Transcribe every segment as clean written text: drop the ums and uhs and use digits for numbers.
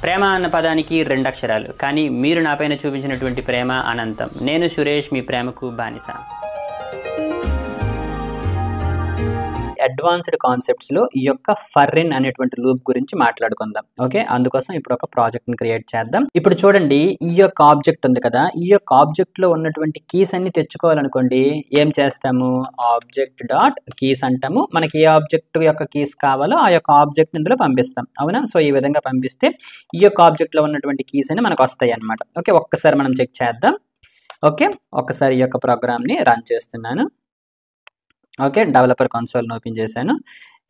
ప్రేమ అన్న పదానికి 2 అక్షరాలు, కానీ మీరు నాపైన చూపించినటువంటి ప్రేమ అనంతం. నేను సురేష్, మీ ప్రేమకు బానిస. అడ్వాన్స్డ్ కాన్సెప్ట్స్లో ఈ యొక్క ఫర్రిన్ అనేటువంటి లూప్ గురించి మాట్లాడుకుందాం. ఓకే, అందుకోసం ఇప్పుడు ఒక ప్రాజెక్ట్ని క్రియేట్ చేద్దాం. ఇప్పుడు చూడండి, ఈ యొక్క ఆబ్జెక్ట్ ఉంది కదా, ఈ యొక్క ఆబ్జెక్ట్లో ఉన్నటువంటి కీస్ అన్ని తెచ్చుకోవాలనుకోండి, ఏం చేస్తాము? ఆబ్జెక్ట్ డాట్ కీస్ అంటాము. మనకి ఏ ఆబ్జెక్ట్ యొక్క కీస్ కావాలో ఆ యొక్క ఆబ్జెక్ట్ ఇందులో పంపిస్తాం, అవునా? సో ఈ విధంగా పంపిస్తే ఈ యొక్క ఆబ్జెక్ట్లో ఉన్నటువంటి కీస్ అన్ని మనకు వస్తాయి అన్నమాట. ఓకే, ఒక్కసారి మనం చెక్ చేద్దాం. ఓకే, ఒక్కసారి ఈ యొక్క ప్రోగ్రామ్ని రన్ చేస్తున్నాను. ఓకే, డెవలపర్ కన్సోల్ని ఓపెన్ చేశాను.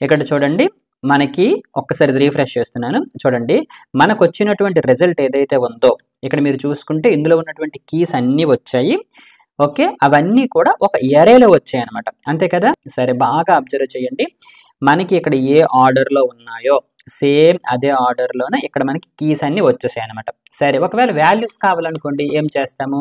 ఇక్కడ చూడండి, మనకి ఒక్కసారి రీఫ్రెష్ చేస్తున్నాను. చూడండి, మనకు వచ్చినటువంటి రిజల్ట్ ఏదైతే ఉందో ఇక్కడ మీరు చూసుకుంటే ఇందులో ఉన్నటువంటి కీస్ అన్నీ వచ్చాయి. ఓకే, అవన్నీ కూడా ఒక ఎరేలో వచ్చాయి అనమాట, అంతే కదా? సరే, బాగా అబ్జర్వ్ చేయండి. మనకి ఇక్కడ ఏ ఆర్డర్లో ఉన్నాయో సేమ్ అదే ఆర్డర్లోనే ఇక్కడ మనకి కీస్ అన్నీ వచ్చేసాయి అనమాట. సరే, ఒకవేళ వాల్యూస్ కావాలనుకోండి, ఏం చేస్తాము?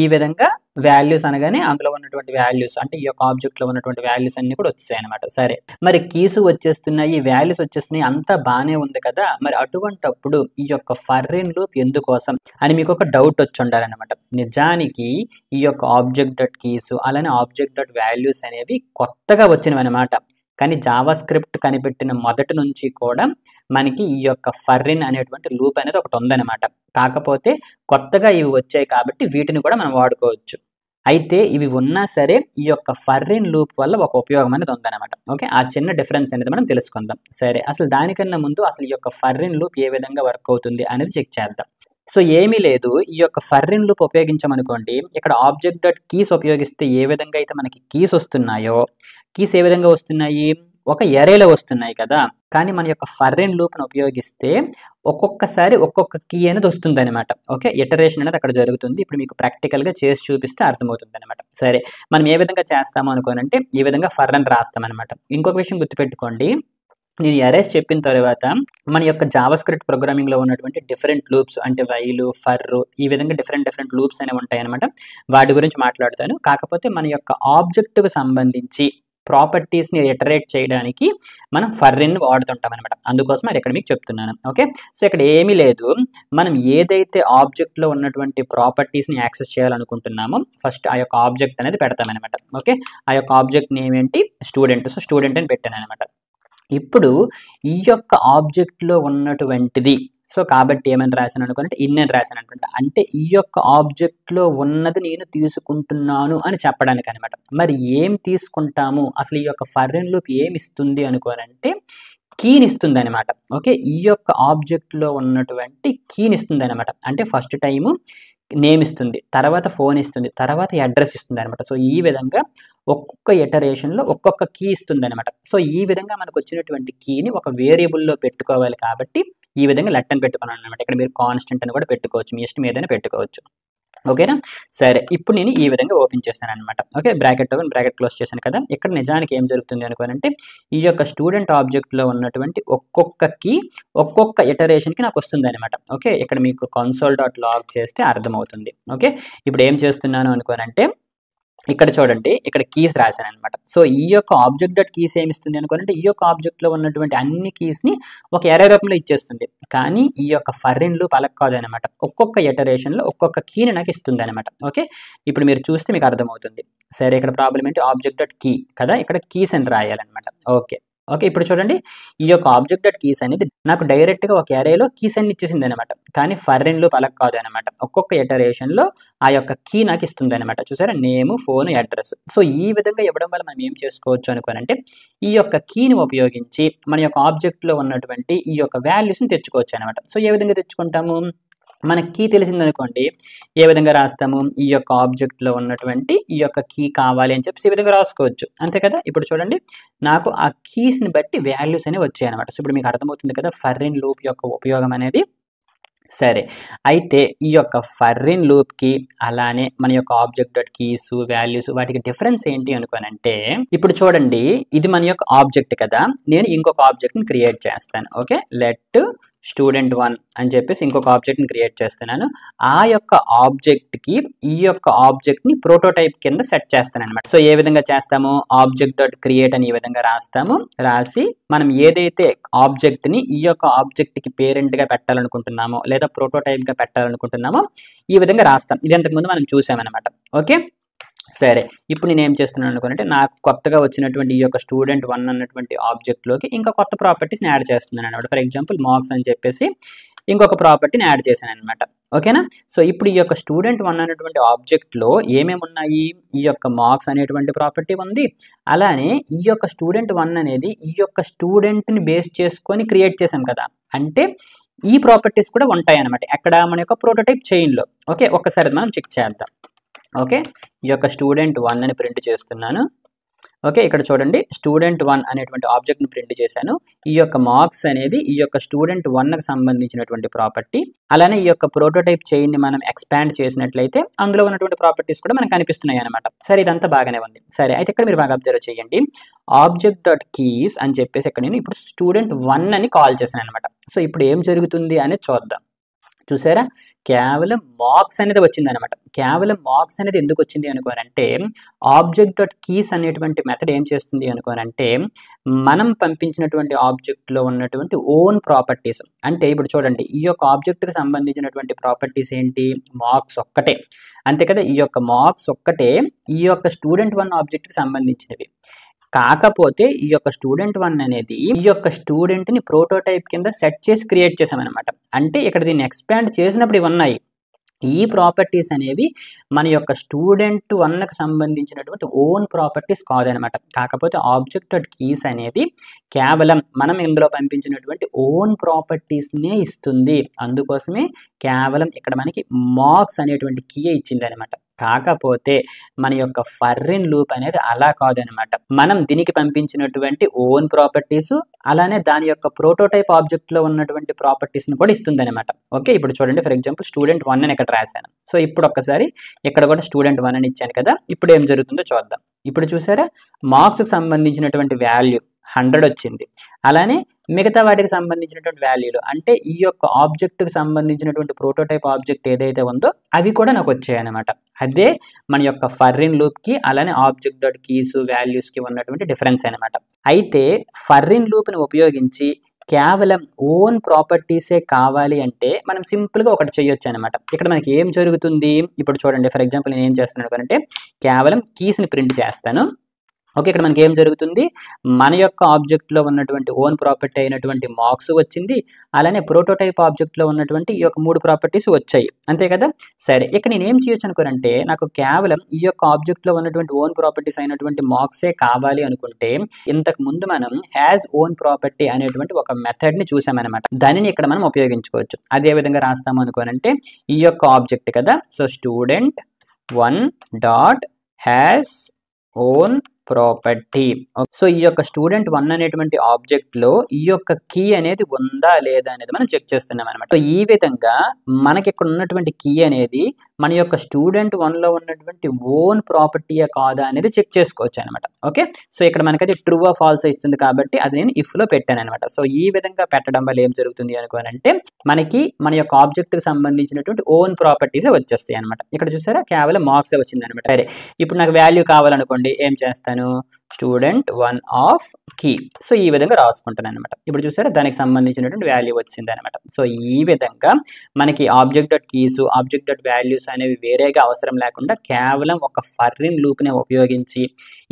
ఈ విధంగా వాల్యూస్ అనగానే అందులో ఉన్నటువంటి వాల్యూస్ అంటే ఈ యొక్క ఆబ్జెక్ట్లో ఉన్నటువంటి వాల్యూస్ అన్ని కూడా వచ్చాయి అనమాట. సరే, మరి కీస్ వచ్చేస్తున్నాయి, వాల్యూస్ వచ్చేస్తున్నాయి, అంతా బాగానే ఉంది కదా. మరి అటువంటప్పుడు ఈ యొక్క ఫర్రిన్ లూప్ ఎందుకోసం అని మీకు ఒక డౌట్ వచ్చి ఉండాలన్నమాట. నిజానికి ఈ యొక్క ఆబ్జెక్ట్ డాట్ కీస్ అలానే ఆబ్జెక్ట్ డాట్ వాల్యూస్ అనేవి కొత్తగా వచ్చినవి అనమాట. కానీ జావా స్క్రిప్ట్ కనిపెట్టిన మొదటి నుంచి కూడా మనకి ఈ యొక్క ఫర్రిన్ అనేటువంటి లూప్ అనేది ఒకటి ఉందన్నమాట. కాకపోతే కొత్తగా ఇవి వచ్చాయి కాబట్టి వీటిని కూడా మనం వాడుకోవచ్చు. అయితే ఇవి ఉన్నా సరే ఈ యొక్క ఫర్రిన్ లూప్ వల్ల ఒక ఉపయోగం అనేది ఉందన్నమాట. ఓకే, ఆ చిన్న డిఫరెన్స్ అనేది మనం తెలుసుకుందాం. సరే, అసలు దానికన్నా ముందు అసలు ఈ యొక్క ఫర్రిన్ లూప్ ఏ విధంగా వర్క్ అవుతుంది అనేది చెక్ చేద్దాం. సో ఏమీ లేదు, ఈ యొక్క ఫర్రిన్ లూప్ ఉపయోగించామనుకోండి, ఇక్కడ ఆబ్జెక్ట్ డాట్ కీస్ ఉపయోగిస్తే ఏ విధంగా అయితే మనకి కీస్ వస్తున్నాయో, కీస్ ఏ విధంగా వస్తున్నాయి? ఒక ఎరేలో వస్తున్నాయి కదా. కానీ మన యొక్క ఫర్రిన్ లూప్ను ఉపయోగిస్తే ఒక్కొక్కసారి ఒక్కొక్క కీ అనేది వస్తుంది అనమాట. ఓకే, ఇటరేషన్ అనేది అక్కడ జరుగుతుంది. ఇప్పుడు మీకు ప్రాక్టికల్గా చేసి చూపిస్తే అర్థమవుతుంది అనమాట. సరే, మనం ఏ విధంగా చేస్తాము అనుకోనంటే ఈ విధంగా ఫర్రన్ రాస్తామన్నమాట. ఇంకొక విషయం గుర్తుపెట్టుకోండి, నేను ఎరేస్ చెప్పిన తర్వాత మన యొక్క జావా స్క్రిప్ట్ ప్రోగ్రామింగ్లో ఉన్నటువంటి డిఫరెంట్ లూప్స్ అంటే వైలు, ఫర్రు, ఈ విధంగా డిఫరెంట్ లూప్స్ అనేవి ఉంటాయి అనమాట. వాటి గురించి మాట్లాడతాను. కాకపోతే మన యొక్క ఆబ్జెక్ట్కు సంబంధించి ప్రాపర్టీస్ని ఇటరేట్ చేయడానికి మనం ఫర్రిన్ వాడుతుంటాం అనమాట. అందుకోసం అది ఇక్కడ మీకు చెప్తున్నాను. ఓకే, సో ఇక్కడ ఏమీ లేదు, మనం ఏదైతే ఆబ్జెక్ట్లో ఉన్నటువంటి ప్రాపర్టీస్ని యాక్సెస్ చేయాలనుకుంటున్నామో ఫస్ట్ ఆ యొక్క ఆబ్జెక్ట్ అనేది పెడతామన్నమాట. ఓకే, ఆ యొక్క ఆబ్జెక్ట్ నేమ్ ఏంటి? స్టూడెంట్. సో స్టూడెంట్ అని పెట్టాను అనమాట. ఇప్పుడు ఈ యొక్క ఆబ్జెక్ట్లో ఉన్నటువంటిది, సో కాబట్టి ఏమని రాశాను అనుకుంటే ఇన్ అని రాశాను అనుకుంటా. అంటే ఈ యొక్క ఆబ్జెక్ట్లో ఉన్నది నేను తీసుకుంటున్నాను అని చెప్పడానికి అనమాట. మరి ఏం తీసుకుంటాము? అసలు ఈ యొక్క ఫర్రిన్ లూప్ ఏమి ఇస్తుంది అనుకోనంటే కీని ఇస్తుంది అనమాట. ఓకే, ఈ యొక్క ఆబ్జెక్ట్లో ఉన్నటువంటి కీని ఇస్తుంది అనమాట. అంటే ఫస్ట్ టైము నేమ్ ఇస్తుంది, తర్వాత ఫోన్ ఇస్తుంది, తర్వాత అడ్రస్ ఇస్తుంది అనమాట. సో ఈ విధంగా ఒక్కొక్క ఇటరేషన్లో ఒక్కొక్క కీ ఇస్తుంది అనమాట. సో ఈ విధంగా మనకు వచ్చినటువంటి కీని ఒక వేరియబుల్లో పెట్టుకోవాలి కాబట్టి ఈ విధంగా లెట్ అని పెట్టుకున్నాను అనమాట. ఇక్కడ మీరు కాన్స్టెంట్ అని కూడా పెట్టుకోవచ్చు, మీ ఇష్టం ఏదైనా పెట్టుకోవచ్చు. ఓకేనా? సరే, ఇప్పుడు నేను ఈ విధంగా ఓపెన్ చేశాను అనమాట. Okay, bracket open, bracket close చేశాను కదా. ఇక్కడ నిజానికి ఏం జరుగుతుంది అనుకోనంటే ఈ యొక్క స్టూడెంట్ ఆబ్జెక్ట్లో ఉన్నటువంటి ఒక్కొక్క కీ ఒక్కొక్క ఇటరేషన్కి నాకు వస్తుంది అనమాట. ఓకే, ఇక్కడ మీకు కన్సోల్ డాట్ లాగ్ చేస్తే అర్థమవుతుంది. ఓకే, ఇప్పుడు ఏం చేస్తున్నాను అనుకోనంటే ఇక్కడ చూడండి, ఇక్కడ కీస్ రాశాను అనమాట. సో ఈ యొక్క ఆబ్జెక్ట్ డాట్ కీస్ ఏమిస్తుంది అనుకోనంటే ఈ యొక్క ఆబ్జెక్ట్లో ఉన్నటువంటి అన్ని కీస్ని ఒక ఎరే రూపంలో ఇచ్చేస్తుంది. కానీ ఈ యొక్క ఫర్రిన్ లూప్ అలా కాదనమాట, ఒక్కొక్క ఇటరేషన్లో ఒక్కొక్క కీని నాకు ఇస్తుంది అనమాట. ఓకే, ఇప్పుడు మీరు చూస్తే మీకు అర్థమవుతుంది. సరే, ఇక్కడ ప్రాబ్లం ఏంటి? ఆబ్జెక్ట్ డాట్ కీ కదా, ఇక్కడ కీస్ అని రాయాలన్నమాట. ఓకే, ఇప్పుడు చూడండి, ఈ యొక్క ఆబ్జెక్ట్ డాట్ కీస్ అనేది నాకు డైరెక్ట్గా ఒక ఎరేలో కీస్ అన్ని ఇచ్చేసింది అనమాట. కానీ ఫర్రిన్ లూప్ అలా కాదు అనమాట, ఒక్కొక్క ఇటరేషన్లో ఆ యొక్క కీ నాకు ఇస్తుంది అనమాట. చూసారా, నేమ్, ఫోన్, అడ్రస్. సో ఈ విధంగా ఇవ్వడం వల్ల మనం ఏం చేసుకోవచ్చు అనుకోనంటే ఈ యొక్క కీని ఉపయోగించి మన యొక్క ఆబ్జెక్ట్లో ఉన్నటువంటి ఈ యొక్క వాల్యూస్ని తెచ్చుకోవచ్చు అనమాట. సో ఏ విధంగా తెచ్చుకుంటాము? మనకి కీ తెలిసిందనుకోండి, ఏ విధంగా రాస్తాము? ఈ యొక్క ఆబ్జెక్ట్లో ఉన్నటువంటి ఈ యొక్క కీ కావాలి అని చెప్పేసి ఈ విధంగా రాసుకోవచ్చు, అంతే కదా. ఇప్పుడు చూడండి, నాకు ఆ కీస్ని బట్టి వాల్యూస్ అనేవి వచ్చాయి అనమాట. సో ఇప్పుడు మీకు అర్థమవుతుంది కదా ఫర్రిన్ లూప్ యొక్క ఉపయోగం అనేది. సరే, అయితే ఈ యొక్క ఫర్రిన్ లూప్కి అలానే మన యొక్క ఆబ్జెక్ట్ డాట్ కీస్, వాల్యూస్, వాటికి డిఫరెన్స్ ఏంటి అనుకోనంటే ఇప్పుడు చూడండి, ఇది మన యొక్క ఆబ్జెక్ట్ కదా, నేను ఇంకొక ఆబ్జెక్ట్ని క్రియేట్ చేస్తాను. ఓకే, లెట్ స్టూడెంట్ 1 అని చెప్పేసి ఇంకొక ఆబ్జెక్ట్ని క్రియేట్ చేస్తున్నాను. ఆ యొక్క ఆబ్జెక్ట్కి ఈ యొక్క ఆబ్జెక్ట్ని ప్రోటోటైప్ కింద సెట్ చేస్తాను అనమాట. సో ఏ విధంగా చేస్తాము, ఆబ్జెక్ట్ డాట్ క్రియేట్ అని ఈ విధంగా రాస్తాము. రాసి మనం ఏదైతే ఆబ్జెక్ట్ని ఈ యొక్క ఆబ్జెక్ట్కి పేరెంట్గా పెట్టాలనుకుంటున్నామో లేదా ప్రోటోటైప్గా పెట్టాలనుకుంటున్నామో ఈ విధంగా రాస్తాం. ఇది అంతకుముందు మనం చూసామన్నమాట. ఓకే, సరే ఇప్పుడు నేను ఏం చేస్తున్నాను అనుకుంటే నాకు కొత్తగా వచ్చినటువంటి ఈ యొక్క స్టూడెంట్ 1 అన్నటువంటి ఆబ్జెక్ట్లోకి ఇంకా కొత్త ప్రాపర్టీస్ని యాడ్ చేస్తున్నాను అనమాట. ఫర్ ఎగ్జాంపుల్ మార్క్స్ అని చెప్పేసి ఇంకొక ప్రాపర్టీని యాడ్ చేశాను అనమాట. ఓకేనా, సో ఇప్పుడు ఈ యొక్క స్టూడెంట్ 1 అనేటువంటి ఆబ్జెక్ట్లో ఏమేమి ఉన్నాయి, ఈ యొక్క మార్క్స్ అనేటువంటి ప్రాపర్టీ ఉంది. అలానే ఈ యొక్క స్టూడెంట్ 1 అనేది ఈ యొక్క స్టూడెంట్ని బేస్ చేసుకొని క్రియేట్ చేసాం కదా, అంటే ఈ ప్రాపర్టీస్ కూడా ఉంటాయి అనమాట ఎక్కడ మన యొక్క ప్రోటోటైప్ చైన్లో. ఓకే, ఒక్కసారి మనం చెక్ చేద్దాం. ఓకే, ఈ యొక్క స్టూడెంట్ 1 అని ప్రింట్ చేస్తున్నాను. ఓకే, ఇక్కడ చూడండి స్టూడెంట్ 1 అనేటువంటి ఆబ్జెక్ట్ని ప్రింట్ చేశాను. ఈ యొక్క మార్క్స్ అనేది ఈ యొక్క స్టూడెంట్ 1కి సంబంధించినటువంటి ప్రాపర్టీ. అలానే ఈ యొక్క ప్రోటోటైప్ చైన్ని మనం ఎక్స్పాండ్ చేసినట్లయితే అందులో ఉన్నటువంటి ప్రాపర్టీస్ కూడా మనకు కనిపిస్తున్నాయి అనమాట. సరే, ఇదంతా బాగానే ఉంది. సరే, అయితే ఇక్కడ మీరు బాగా అబ్జర్వ్ చేయండి. ఆబ్జెక్ట్ డాట్ కీస్ అని చెప్పేసి ఇక్కడ నేను ఇప్పుడు స్టూడెంట్ 1 అని కాల్ చేశాను అనమాట. సో ఇప్పుడు ఏం జరుగుతుంది అనేది చూద్దాం. చూసారా, కేవలం మార్క్స్ అనేది వచ్చింది అనమాట. కేవలం మార్క్స్ అనేది ఎందుకు వచ్చింది అనుకోనంటే ఆబ్జెక్ట్ డాట్ కీస్ అనేటువంటి మెథడ్ ఏం చేస్తుంది అనుకోనంటే మనం పంపించినటువంటి ఆబ్జెక్ట్లో ఉన్నటువంటి ఓన్ ప్రాపర్టీస్. అంటే ఇప్పుడు చూడండి ఈ యొక్క ఆబ్జెక్ట్కి సంబంధించినటువంటి ప్రాపర్టీస్ ఏంటి, మార్క్స్ ఒక్కటే, అంతే కదా. ఈ యొక్క మార్క్స్ ఒక్కటే ఈ యొక్క స్టూడెంట్ 1 ఆబ్జెక్ట్కి సంబంధించినవి. కాకపోతే ఈ యొక్క స్టూడెంట్ 1 అనేది ఈ యొక్క స్టూడెంట్ని ప్రోటోటైప్ కింద సెట్ చేసి క్రియేట్ చేసామన్నమాట. అంటే ఇక్కడ దీన్ని ఎక్స్పాండ్ చేసినప్పుడు ఇవి ఉన్నాయి. ఈ ప్రాపర్టీస్ అనేవి మన యొక్క స్టూడెంట్ 1కి సంబంధించినటువంటి ఓన్ ప్రాపర్టీస్ కాదనమాట. కాకపోతే ఆబ్జెక్ట్ డాట్ కీస్ అనేది కేవలం మనం ఇందులో పంపించినటువంటి ఓన్ ప్రాపర్టీస్నే ఇస్తుంది. అందుకోసమే కేవలం ఇక్కడ మనకి మార్క్స్ అనేటువంటి కీ ఇచ్చింది అనమాట. కాకపోతే మన యొక్క ఫర్రిన్ లూప్ అనేది అలా కాదనమాట. మనం దీనికి పంపించినటువంటి ఓన్ ప్రాపర్టీస్ అలానే దాని యొక్క ప్రోటోటైప్ ఆబ్జెక్ట్లో ఉన్నటువంటి ప్రాపర్టీస్ని కూడా ఇస్తుంది అనమాట. ఓకే, ఇప్పుడు చూడండి ఫర్ ఎగ్జాంపుల్ స్టూడెంట్ 1 అని ఇక్కడ రాశాను. సో ఇప్పుడు ఒక్కసారి ఇక్కడ కూడా స్టూడెంట్ 1 అని ఇచ్చాను కదా, ఇప్పుడు ఏం జరుగుతుందో చూద్దాం. ఇప్పుడు చూసారా, మార్క్స్కి సంబంధించినటువంటి వాల్యూ 100 వచ్చింది. అలానే మిగతా వాటికి సంబంధించినటువంటి వాల్యూలు అంటే ఈ యొక్క ఆబ్జెక్ట్కి సంబంధించినటువంటి ప్రోటోటైప్ ఆబ్జెక్ట్ ఏదైతే ఉందో అవి కూడా నాకు వచ్చాయి అనమాట. అదే మన యొక్క ఫర్రిన్ లూప్కి అలానే ఆబ్జెక్ట్ డాట్ కీస్ వాల్యూస్కి ఉన్నటువంటి డిఫరెన్స్ అనమాట. అయితే ఫర్రిన్ లూప్ని ఉపయోగించి కేవలం ఓన్ ప్రాపర్టీసే కావాలి అంటే మనం సింపుల్గా ఒకటి చేయొచ్చు అనమాట. ఇక్కడ మనకి ఏం జరుగుతుంది ఇప్పుడు చూడండి. ఫర్ ఎగ్జాంపుల్ నేను ఏం చేస్తున్నాను అంటే కేవలం కీస్ని ప్రింట్ చేస్తాను. ఓకే, ఇక్కడ మనకి ఏం జరుగుతుంది, మన యొక్క ఆబ్జెక్ట్లో ఉన్నటువంటి ఓన్ ప్రాపర్టీ అయినటువంటి మార్క్స్ వచ్చింది. అలానే ప్రోటోటైప్ ఆబ్జెక్ట్లో ఉన్నటువంటి ఈ యొక్క 3 ప్రాపర్టీస్ వచ్చాయి, అంతే కదా. సరే, ఇక్కడ నేను ఏం చేయొచ్చు అనుకోనంటే నాకు కేవలం ఈ యొక్క ఆబ్జెక్ట్లో ఉన్నటువంటి ఓన్ ప్రాపర్టీస్ అయినటువంటి మార్క్సే కావాలి అనుకుంటే ఇంతకు ముందు మనం హ్యాజ్ ఓన్ ప్రాపర్టీ అనేటువంటి ఒక మెథడ్ని చూసామన్నమాట. దానిని ఇక్కడ మనం ఉపయోగించుకోవచ్చు. అదే విధంగా రాస్తాము అనుకోనంటే ఈ యొక్క ఆబ్జెక్ట్ కదా, so student 1 dot has own property. So ఈ యొక్క స్టూడెంట్ 1 అనేటువంటి ఆబ్జెక్ట్ లో ఈ యొక్క కీ అనేది ఉందా లేదా అనేది మనం చెక్ చేస్తున్నాం అనమాట. సో ఈ విధంగా మనకి ఇక్కడ ఉన్నటువంటి కీ అనేది మన యొక్క స్టూడెంట్ 1 లో ఉన్నటువంటి ఓన్ ప్రాపర్టీయా కాదా అనేది చెక్ చేసుకోవచ్చు అనమాట. ఓకే, సో ఇక్కడ మనకది ట్రూ ఆ ఫాల్స్ ఇస్తుంది కాబట్టి అది నేను ఇఫ్ లో పెట్టాను అనమాట. సో ఈ విధంగా పెట్టడం వల్ల ఏం జరుగుతుంది అనుకోనంటే మనకి మన యొక్క ఆబ్జెక్ట్ కి సంబంధించినటువంటి ఓన్ ప్రాపర్టీసే వచ్చేస్తాయి అనమాట. ఇక్కడ చూసారా కేవలం మార్క్స్ వచ్చింది అనమాట. సరే, ఇప్పుడు నాకు వాల్యూ కావాలనుకోండి ఏం చేస్తాను, స్టూడెంట్ 1 ఆఫ్ కీ. సో ఈ విధంగా రాసుకుంటాను అనమాట. ఇప్పుడు చూసారా దానికి సంబంధించినటువంటి వాల్యూ వచ్చింది అనమాట. సో ఈ విధంగా మనకి object dot keys object dot values అనేవి వేరేగా అవసరం లేకుండా కేవలం ఒక ఫర్రిన్ లూప్ని ఉపయోగించి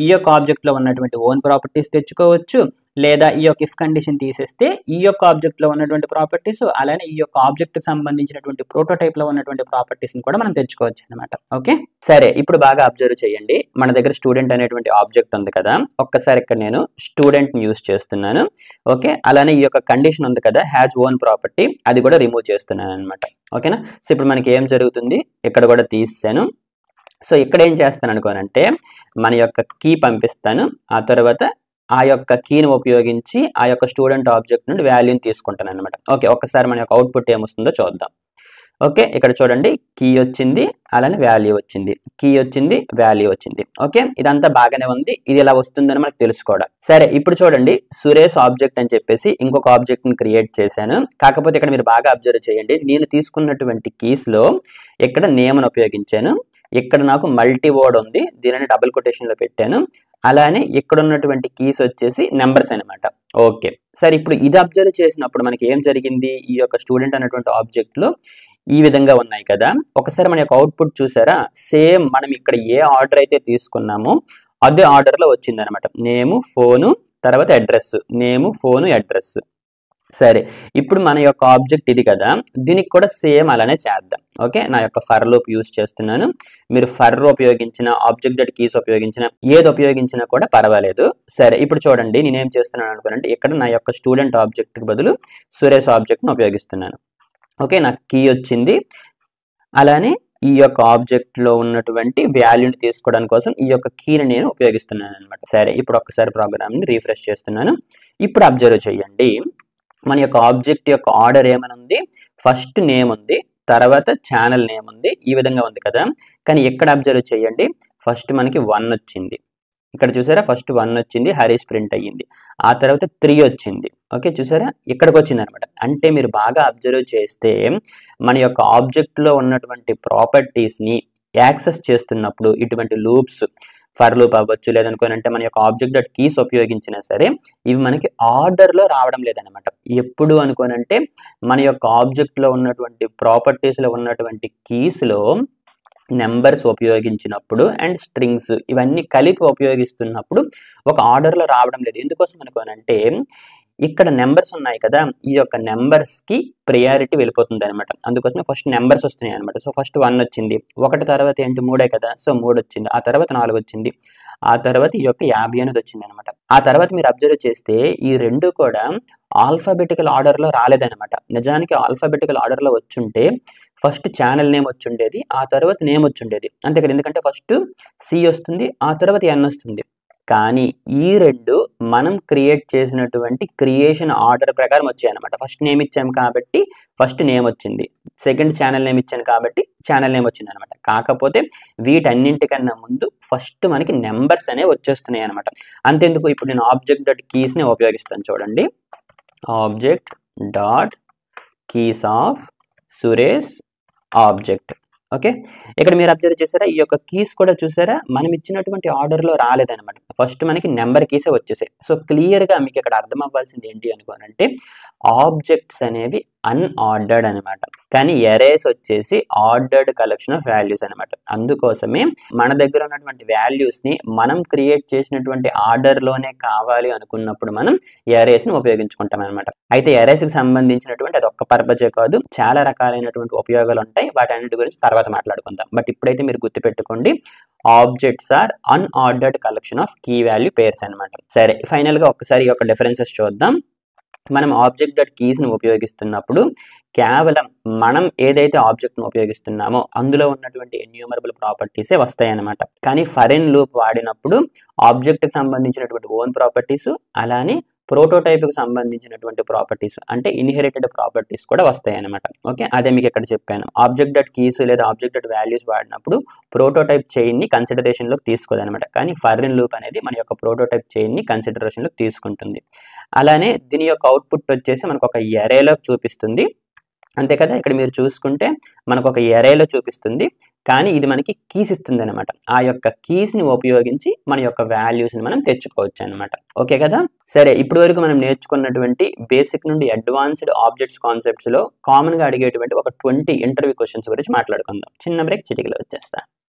ఈ యొక్క ఆబ్జెక్ట్లో ఉన్నటువంటి ఓన్ ప్రాపర్టీస్ తెచ్చుకోవచ్చు. లేదా ఈ యొక్క ఇఫ్ కండిషన్ తీసేస్తే ఈ యొక్క ఆబ్జెక్ట్లో ఉన్నటువంటి ప్రాపర్టీస్ అలానే ఈ యొక్క ఆబ్జెక్ట్కి సంబంధించినటువంటి ప్రోటోటైప్లో ఉన్నటువంటి ప్రాపర్టీస్ని కూడా మనం తెచ్చుకోవచ్చు అనమాట. ఓకే, సరే ఇప్పుడు బాగా అబ్జర్వ్ చేయండి. మన దగ్గర స్టూడెంట్ అనేటువంటి ఆబ్జెక్ట్ ఉంది కదా, ఒక్కసారి ఇక్కడ నేను స్టూడెంట్ని యూజ్ చేస్తున్నాను. ఓకే, అలానే ఈ యొక్క కండిషన్ ఉంది కదా హ్యాజ్ ఓన్ ప్రాపర్టీ, అది కూడా రిమూవ్ చేస్తున్నాను అనమాట. ఓకేనా, సో ఇప్పుడు మనకి ఏం జరుగుతుంది, ఇక్కడ కూడా తీసాను. సో ఇక్కడ ఏం చేస్తాను అనుకోనంటే మన యొక్క కీ పంపిస్తాను, ఆ తర్వాత ఆ యొక్క కీని ఉపయోగించి ఆ యొక్క స్టూడెంట్ ఆబ్జెక్ట్ నుండి వాల్యూని తీసుకుంటాను అనమాట. ఓకే, ఒక్కసారి మన యొక్క అవుట్పుట్ ఏమొస్తుందో చూద్దాం. ఓకే, ఇక్కడ చూడండి కీ వచ్చింది, అలానే వాల్యూ వచ్చింది, కీ వచ్చింది, వాల్యూ వచ్చింది. ఓకే, ఇదంతా బాగానే ఉంది. ఇది ఎలా వస్తుందని మనకు తెలుసుకోవడం. సరే, ఇప్పుడు చూడండి సురేష్ ఆబ్జెక్ట్ అని చెప్పేసి ఇంకొక ఆబ్జెక్ట్ ని క్రియేట్ చేశాను. కాకపోతే ఇక్కడ మీరు బాగా అబ్జర్వ్ చేయండి, నేను తీసుకున్నటువంటి కీస్ లో ఇక్కడ నేమ్ ని ఉపయోగించాను, ఇక్కడ నాకు మల్టీ వర్డ్ ఉంది, దీనిని డబుల్ కొటేషన్ లో పెట్టాను, అలానే ఇక్కడ ఉన్నటువంటి కీస్ వచ్చేసి నెంబర్స్ అనమాట. ఓకే, సరే, ఇప్పుడు ఇది అబ్జర్వ్ చేసినప్పుడు మనకి ఏం జరిగింది, ఈ యొక్క స్టూడెంట్ అనేటువంటి ఆబ్జెక్ట్ లో ఈ విధంగా ఉన్నాయి కదా. ఒకసారి మన యొక్క అవుట్పుట్ చూసారా, సేమ్ మనం ఇక్కడ ఏ ఆర్డర్ అయితే తీసుకున్నామో అదే ఆర్డర్ లో వచ్చింది అనమాట. నేము, ఫోను, తర్వాత అడ్రస్, నేము, ఫోను, అడ్రస్. సరే, ఇప్పుడు మన యొక్క ఆబ్జెక్ట్ ఇది కదా, దీనికి కూడా సేమ్ అలానే చేద్దాం. ఓకే, నా యొక్క ఫర్ లూప్ యూజ్ చేస్తున్నాను. మీరు ఫర్ ఉపయోగించిన, ఆబ్జెక్ట్ డాట్ కీస్ ఉపయోగించిన, ఏది ఉపయోగించినా కూడా పర్వాలేదు. సరే, ఇప్పుడు చూడండి నేనేం చేస్తున్నాను అనుకోనండి, ఇక్కడ నా యొక్క స్టూడెంట్ ఆబ్జెక్ట్ కి బదులు సురేష్ ఆబ్జెక్ట్ను ఉపయోగిస్తున్నాను. ఓకే, నాకు కీ వచ్చింది, అలానే ఈ యొక్క ఆబ్జెక్ట్ లో ఉన్నటువంటి వాల్యూని తీసుకోవడానికి కోసం ఈ యొక్క కీని నేను ఉపయోగిస్తున్నాను అనమాట. సరే, ఇప్పుడు ఒక్కసారి ప్రోగ్రామ్ ని రీఫ్రెష్ చేస్తున్నాను. ఇప్పుడు అబ్జర్వ్ చేయండి, మన యొక్క ఆబ్జెక్ట్ యొక్క ఆర్డర్ ఏమని ఉంది, ఫస్ట్ నేమ్ ఉంది, తర్వాత ఛానల్ నేమ్ ఉంది, ఈ విధంగా ఉంది కదా. కానీ ఎక్కడ అబ్జర్వ్ చేయండి, ఫస్ట్ మనకి 1 వచ్చింది, ఇక్కడ చూసారా ఫస్ట్ 1 వచ్చింది, హరీష్ ప్రింట్ అయ్యింది, ఆ తర్వాత 3 వచ్చింది. ఓకే, చూసారా ఇక్కడికి వచ్చింది అనమాట. అంటే మీరు బాగా అబ్జర్వ్ చేస్తే మన యొక్క ఆబ్జెక్ట్ లో ఉన్నటువంటి ప్రాపర్టీస్ ని యాక్సెస్ చేస్తున్నప్పుడు ఇటువంటి లూప్స్, ఫర్ లూప్ అవ్వచ్చు, లేదనుకోనంటే మన యొక్క ఆబ్జెక్ట్ డాట్ కీస్ ఉపయోగించినా సరే ఇవి మనకి ఆర్డర్ లో రావడం లేదనమాట. ఎప్పుడు అనుకోనంటే మన యొక్క ఆబ్జెక్ట్ లో ఉన్నటువంటి ప్రాపర్టీస్ లో ఉన్నటువంటి కీస్ లో నెంబర్స్ ఉపయోగించినప్పుడు అండ్ స్ట్రింగ్స్ ఇవన్నీ కలిపి ఉపయోగిస్తున్నప్పుడు ఒక ఆర్డర్ లో రావడం లేదు. ఎందుకోసం అనుకోనంటే ఇక్కడ నెంబర్స్ ఉన్నాయి కదా, ఈ యొక్క నెంబర్స్ కి ప్రియారిటీ వెళ్ళిపోతుంది అనమాట. అందుకోసమే ఫస్ట్ నెంబర్స్ వస్తున్నాయి అనమాట. సో ఫస్ట్ 1 వచ్చింది, 1 తర్వాత ఏంటి 3 కదా, సో 3 వచ్చింది, ఆ తర్వాత 4 వచ్చింది, ఆ తర్వాత ఈ యొక్క 50 అనేది వచ్చింది అనమాట. ఆ తర్వాత మీరు అబ్జర్వ్ చేస్తే ఈ రెండు కూడా ఆల్ఫాబెటికల్ ఆర్డర్ లో రాలేదనమాట. నిజానికి ఆల్ఫాబెటికల్ ఆర్డర్ లో వచ్చుంటే ఫస్ట్ ఛానల్ నేమ్ వచ్చుండేది, ఆ తర్వాత నేమ్ వచ్చుండేది అంతే కదా, ఎందుకంటే ఫస్ట్ సి వస్తుంది, ఆ తర్వాత ఎన్ వస్తుంది. కానీ ఈ రెండు మనం క్రియేట్ చేసినటువంటి క్రియేషన్ ఆర్డర్ ప్రకారం వచ్చాయి అనమాట. ఫస్ట్ నేమ్ ఇచ్చాం కాబట్టి ఫస్ట్ నేమ్ వచ్చింది, సెకండ్ ఛానల్ నేమ్ ఇచ్చాను కాబట్టి ఛానల్ నేమ్ వచ్చింది అనమాట. కాకపోతే వీటన్నింటికన్నా ముందు ఫస్ట్ మనకి నెంబర్స్ అనేవి వచ్చేస్తున్నాయి అనమాట. అంతెందుకు, ఇప్పుడు నేను ఆబ్జెక్ట్ డాట్ కీస్ ని ఉపయోగిస్తాను. చూడండి, object dot keys of Suresh object. Okay, ఇక్కడ మీరు అబ్జర్వ్ చేసారా, ఈ యొక్క కీస్ కూడా చూసారా మనం ఇచ్చినటువంటి ఆర్డర్ లో రాలేదనమాట. ఫస్ట్ మనకి నెంబర్ కీసే వచ్చేసాయి. సో క్లియర్ గా మీకు ఇక్కడ అర్థం అవ్వాల్సింది ఏంటి అనుకోనంటే ఆబ్జెక్ట్స్ అనేవి అన్ఆర్డర్డ్ అనమాట, కానీ ఎరేస్ వచ్చేసి ఆర్డర్డ్ కలెక్షన్ ఆఫ్ వాల్యూస్ అనమాట. అందుకోసమే మన దగ్గర ఉన్నటువంటి వాల్యూస్ ని మనం క్రియేట్ చేసినటువంటి ఆర్డర్ లోనే కావాలి అనుకున్నప్పుడు మనం ఎరేస్ ని ఉపయోగించుకుంటాం అనమాట. అయితే ఎరేస్ కి సంబంధించినటువంటి అది ఒక్క పర్పజే కాదు, చాలా రకాలైనటువంటి ఉపయోగాలు ఉంటాయి. వాటన్నిటి గురించి తర్వాత మాట్లాడుకుందాం. బట్ ఇప్పుడైతే మీరు గుర్తుపెట్టుకోండి, objects are unordered collection of key value pairs అనమాట. సరే, ఫైనల్ గా ఒక్కసారి ఈ యొక్క డిఫరెన్సెస్ చూద్దాం. మనం ఆబ్జెక్ట్ డాట్ కీస్ ని ఉపయోగిస్తున్నప్పుడు కేవలం మనం ఏదైతే ఆబ్జెక్ట్ ను ఉపయోగిస్తున్నామో అందులో ఉన్నటువంటి ఎన్యూమరబుల్ ప్రాపర్టీసే వస్తాయి అనమాట. కానీ ఫర్ ఇన్ లూప్ వాడినప్పుడు ఆబ్జెక్ట్ కి సంబంధించినటువంటి ఓన్ ప్రాపర్టీస్, అలానే ప్రోటోటైప్ కి సంబంధించినటువంటి ప్రాపర్టీస్ అంటే ఇన్హెరిటెడ్ ప్రాపర్టీస్ కూడా వస్తాయి అనమాట. ఓకే, అదే మీకు ఇక్కడ చెప్పాను. ఆబ్జెక్ట్ డాట్ కీస్ లేదా ఆబ్జెక్ట్ డాట్ వాల్యూస్ వాడినప్పుడు ప్రోటోటైప్ చైన్ ని కన్సిడరేషన్ లోకి తీసుకోదనమాట. కానీ ఫర్ ఇన్ లూప్ అనేది మన యొక్క ప్రోటోటైప్ చైన్ ని కన్సిడరేషన్ లోకి తీసుకుంటుంది. అలానే దీని యొక్క అవుట్పుట్ వచ్చేసి మనకు ఒక ఎరేలో చూపిస్తుంది, అంతే కదా. ఇక్కడ మీరు చూసుకుంటే మనకు ఒక ఎరేలో చూపిస్తుంది, కానీ ఇది మనకి కీస్ ఇస్తుంది అనమాట. ఆ యొక్క కీస్ ని ఉపయోగించి మన యొక్క వాల్యూస్ ని మనం తెచ్చుకోవచ్చు అనమాట. ఓకే కదా. సరే, ఇప్పటి వరకు మనం నేర్చుకున్నటువంటి బేసిక్ నుండి అడ్వాన్స్డ్ ఆబ్జెక్ట్స్ కాన్సెప్ట్స్ లో కామన్ గా అడిగేటువంటి ఒక 20 ఇంటర్వ్యూ క్వశ్చన్స్ గురించి మాట్లాడుకుందాం. చిన్న బ్రేక్, చిటికలో వచ్చేస్తా.